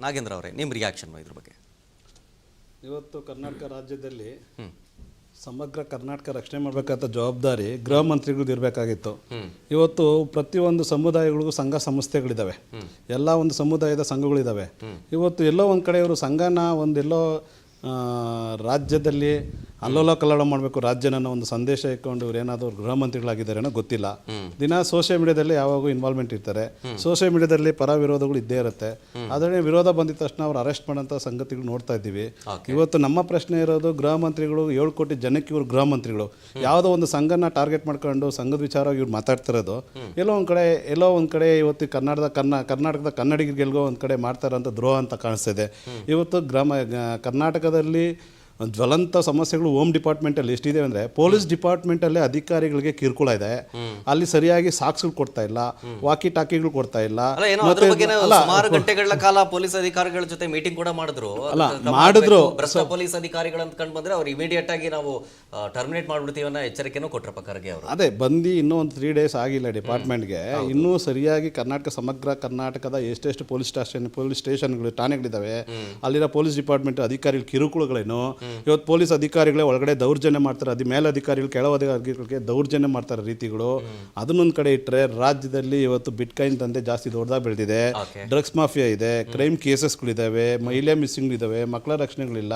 ನಾಗೇಂದ್ರ ಅವರೇ, ನಿಮ್ಮ ರಿಯಾಕ್ಷನ್ ಇದ್ರ ಬಗ್ಗೆ? ಇವತ್ತು ಕರ್ನಾಟಕ ರಾಜ್ಯದಲ್ಲಿ ಸಮಗ್ರ ಕರ್ನಾಟಕ ರಕ್ಷಣೆ ಮಾಡಬೇಕಾದ ಜವಾಬ್ದಾರಿ ಗೃಹ ಮಂತ್ರಿಗಳದ್ದು ಇರಬೇಕಾಗಿತ್ತು. ಇವತ್ತು ಪ್ರತಿಯೊಂದು ಸಮುದಾಯಗಳಿಗೂ ಸಂಘ ಸಂಸ್ಥೆಗಳಿದ್ದಾವೆ, ಎಲ್ಲ ಒಂದು ಸಮುದಾಯದ ಸಂಘಗಳಿದ್ದಾವೆ. ಇವತ್ತು ಎಲ್ಲೋ ಒಂದು ಕಡೆ ಇವರು ಸಂಘನ ಒಂದೆಲ್ಲೋ ರಾಜ್ಯದಲ್ಲಿ ಅಲ್ಲೋಲ ಕಲ್ಲೋಲ ಮಾಡಬೇಕು ರಾಜ್ಯನ ಒಂದು ಸಂದೇಶ ಇಟ್ಕೊಂಡು ಇವ್ರು ಏನಾದರೂ ಗೃಹ ಮಂತ್ರಿಗಳಾಗಿದ್ದಾರೆ ಅನ್ನೋ ಗೊತ್ತಿಲ್ಲ. ದಿನ ಸೋಷಿಯಲ್ ಮೀಡಿಯಾದಲ್ಲಿ ಯಾವಾಗೂ ಇನ್ವಾಲ್ವ್ಮೆಂಟ್ ಇರ್ತಾರೆ. ಸೋಷಿಯಲ್ ಮೀಡಿಯಾದಲ್ಲಿ ಪರ ವಿರೋಧಗಳು ಇದ್ದೇ ಇರುತ್ತೆ. ಆದರೆ ವಿರೋಧ ಬಂದಿದ ತಕ್ಷಣ ಅವ್ರು ಅರೆಸ್ಟ್ ಮಾಡೋಂಥ ಸಂಗತಿಗಳು ನೋಡ್ತಾ ಇದ್ದೀವಿ. ಇವತ್ತು ನಮ್ಮ ಪ್ರಶ್ನೆ ಇರೋದು, ಗೃಹ ಮಂತ್ರಿಗಳು 7 ಕೋಟಿ ಜನಕ್ಕೆ ಇವರು ಗೃಹ ಮಂತ್ರಿಗಳು ಯಾವುದೋ ಒಂದು ಸಂಘನ ಟಾರ್ಗೆಟ್ ಮಾಡ್ಕೊಂಡು ಸಂಘದ ವಿಚಾರವಾಗಿ ಇವ್ರು ಮಾತಾಡ್ತಿರೋದು ಎಲ್ಲೋ ಒಂದು ಕಡೆ ಇವತ್ತು ಕರ್ನಾಟಕದ ಕನ್ನಡಿಗರಿಗೆಲ್ಗೋ ಒಂದು ಕಡೆ ಮಾಡ್ತಾರಂಥ ದ್ರೋಹ ಅಂತ ಕಾಣಿಸ್ತಿದೆ. ಇವತ್ತು ಕರ್ನಾಟಕದಲ್ಲಿ ಜ್ವಲಂತ ಸಮಸ್ಯೆಗಳು ಹೋಮ್ ಡಿಪಾರ್ಟ್ಮೆಂಟಲ್ಲಿ ಎಷ್ಟಿದೆ ಅಂದರೆ, ಪೊಲೀಸ್ ಡಿಪಾರ್ಟ್ಮೆಂಟಲ್ಲೇ ಅಧಿಕಾರಿಗಳಿಗೆ ಕಿರುಕುಳ ಇದೆ. ಅಲ್ಲಿ ಸರಿಯಾಗಿ ಸಾಕ್ಷಿಗಳು ಕೊಡ್ತಾ ಇಲ್ಲ, ವಾಕಿ ಟಾಕಿಗಳು ಕೊಡ್ತಾ ಇಲ್ಲ. ಸುಮಾರು ಗಂಟೆಗಳ ಕಾಲ ಪೊಲೀಸ್ ಅಧಿಕಾರಿಗಳ ಜೊತೆ ಮೀಟಿಂಗ್ ಕೂಡ ಮಾಡಿದ್ರು. ಭ್ರಷ್ಟ ಪೊಲೀಸ್ ಅಧಿಕಾರಿಗಳು ಅಂತ ಕಂಡು ಬಂದ್ರೆ ಅವ್ರು ಇಮಿಡಿಯೇಟ್ ಆಗಿ ನಾವು ಟರ್ಮಿನೇಟ್ ಮಾಡ್ಬಿಡ್ತೀವಿ ಅನ್ನೋ ಎಚ್ಚರಿಕೆನೂ ಕೊಟ್ರಪ್ಪ ಖರ್ಗೆ ಅವರು. ಅದೇ ಬಂದು ಇನ್ನೂ ಒಂದು 3 days ಆಗಿಲ್ಲ ಡಿಪಾರ್ಟ್ಮೆಂಟ್ಗೆ. ಇನ್ನೂ ಸರಿಯಾಗಿ ಸಮಗ್ರ ಕರ್ನಾಟಕದ ಎಷ್ಟೆಷ್ಟು ಪೊಲೀಸ್ ಸ್ಟೇಷನ್ಗಳು ಠಾಣೆಗಳಿದ್ದಾವೆ, ಅಲ್ಲಿರೋ ಪೊಲೀಸ್ ಡಿಪಾರ್ಟ್ಮೆಂಟ್ ಅಧಿಕಾರಿಗಳ ಕಿರುಕುಳಗಳೇನು. ಇವತ್ತು ಪೊಲೀಸ್ ಅಧಿಕಾರಿಗಳೇ ಒಳಗಡೆ ದೌರ್ಜನ್ಯ ಮಾಡ್ತಾರೆ, ಅದು ಮೇಲಧಿಕಾರಿಗಳು ಕೆಳವಧಿಕಾರಿಗಳಿಗೆ ದೌರ್ಜನ್ಯ ಮಾಡ್ತಾರೆ ರೀತಿಗಳು. ಅದನ್ನೊಂದು ಕಡೆ ಇಟ್ಟರೆ, ರಾಜ್ಯದಲ್ಲಿ ಇವತ್ತು ಬಿಟ್ಕಾಯಿನ್ ದಂಧೆ ಜಾಸ್ತಿ ದೊಡ್ಡದಾಗಿ ಬೆಳೆದಿದೆ, ಡ್ರಗ್ಸ್ ಮಾಫಿಯಾ ಇದೆ, ಕ್ರೈಮ್ ಕೇಸಸ್ಗಳಿದ್ದಾವೆ, ಮಹಿಳೆ ಮಿಸ್ಸಿಂಗ್ಗಳಿದ್ದಾವೆ, ಮಕ್ಕಳ ರಕ್ಷಣೆಗಳಿಲ್ಲ,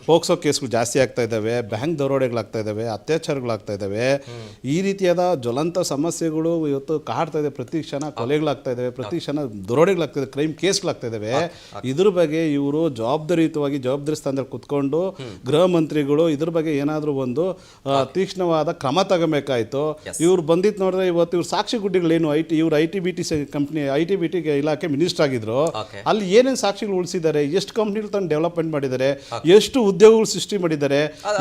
ಪೋಕ್ಸೋ ಕೇಸ್ಗಳು ಜಾಸ್ತಿ ಆಗ್ತಾ ಇದ್ದಾವೆ, ಬ್ಯಾಂಕ್ ದರೋಡೆಗಳಾಗ್ತಾ ಇದ್ದಾವೆ, ಅತ್ಯಾಚಾರಗಳಾಗ್ತಾ ಇದ್ದಾವೆ. ಈ ರೀತಿಯಾದ ಜ್ವಲಂತ ಸಮಸ್ಯೆಗಳು ಇವತ್ತು ಕಾಡ್ತಾ ಇದೆ. ಪ್ರತಿ ಕ್ಷಣ ಕೊಲೆಗಳಾಗ್ತಾ ಇದ್ದಾವೆ, ಪ್ರತಿ ಕ್ಷಣ ದರೋಡೆಗಳಾಗ್ತಾ ಇದೆ, ಕ್ರೈಮ್ ಕೇಸ್ಗಳಾಗ್ತಾ ಇದ್ದಾವೆ. ಇದ್ರ ಬಗ್ಗೆ ಇವರು ಜವಾಬ್ದಾರಿ ಸ್ಥಾನದಲ್ಲಿ ಕುತ್ಕೊಂಡು ಗೃಹ ಮಂತ್ರಿಗಳು ಇದ್ರ ಬಗ್ಗೆ ಏನಾದರೂ ಒಂದು ತೀಕ್ಷ್ಣವಾದ ಕ್ರಮ ತಗೋಬೇಕಾಯ್ತು. ಇವ್ರು ಬಂದಿದ್ದು ನೋಡಿದ್ರೆ ಇವತ್ತು ಇವ್ರ ಸಾಕ್ಷಿ ಗುಡ್ಡಿಗಳೇನು ಇವ್ರು ಐ ಟಿ ಬಿ ಟಿ ಇಲಾಖೆ ಮಿನಿಸ್ಟರ್ ಆಗಿದ್ರು. ಅಲ್ಲಿ ಏನೇನು ಸಾಕ್ಷಿಗಳು ಉಳಿಸಿದ್ದಾರೆ, ಎಷ್ಟು ಕಂಪ್ನಿಗಳು ತಂದು ಡೆವಲಪ್ಮೆಂಟ್ ಮಾಡಿದ್ದಾರೆ, ಎಷ್ಟು ಉದ್ಯೋಗಗಳು ಸೃಷ್ಟಿ ಮಾಡಿದ್ದಾರೆ,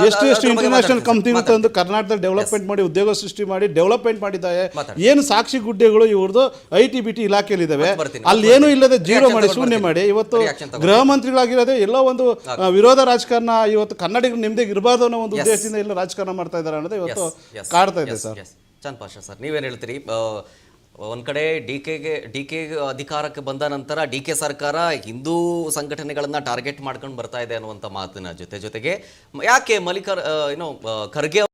ಎಷ್ಟು ಇಂಟರ್ನ್ಯಾಷನಲ್ ಕಂಪ್ನಿಗಳು ತಂದು ಕರ್ನಾಟಕದಲ್ಲಿ ಡೆವಲಪ್ಮೆಂಟ್ ಮಾಡಿ ಉದ್ಯೋಗ ಸೃಷ್ಟಿ ಮಾಡಿ ಡೆವಲಪ್ಮೆಂಟ್ ಮಾಡಿದ್ದಾರೆ. ಏನು ಸಾಕ್ಷಿ ಗುಡ್ಡೆಗಳು ಇವ್ರದ್ದು ಐ ಟಿ ಬಿ ಟಿ ಇಲಾಖೆಯಲ್ಲಿ ಇದಾವೆ. ಅಲ್ಲಿ ಏನೂ ಇಲ್ಲದೆ ಜೀರೋ ಮಾಡಿ ಶೂನ್ಯ ಮಾಡಿ ಇವತ್ತು ಗೃಹ ಮಂತ್ರಿಗಳಾಗಿರೋದೇ ಎಲ್ಲೋ ಒಂದು ವಿರೋಧ ರಾಜಕಾರಣ, ಇವತ್ತು ಕನ್ನಡಿಗರು ನೆಮ್ಮದಿಗೆ ಇರಬಾರ್ದು ಅನ್ನೋ ಒಂದು ಉದ್ದೇಶದಿಂದ ಎಲ್ಲ ರಾಜಕಾರಣ ಮಾಡ್ತಾ ಇದ್ದಾರೆ ಅನ್ನೋದು ಇವತ್ತು ಕಾಡ್ತಾ ಇದೆ ಸರ್. ಚಂದ್ ಪಾಷಾ ಸರ್, ನೀವೇನು ಹೇಳ್ತೀರಿ? ಒಂದು ಕಡೆ ಡಿ ಕೆ ಅಧಿಕಾರಕ್ಕೆ ಬಂದ ನಂತರ ಡಿ ಕೆ ಸರ್ಕಾರ ಹಿಂದೂ ಸಂಘಟನೆಗಳನ್ನ ಟಾರ್ಗೆಟ್ ಮಾಡ್ಕೊಂಡು ಬರ್ತಾ ಇದೆ ಅನ್ನುವಂಥ ಮಾತಿನ ಜೊತೆಗೆ ಯಾಕೆ ಖರ್ಗೆ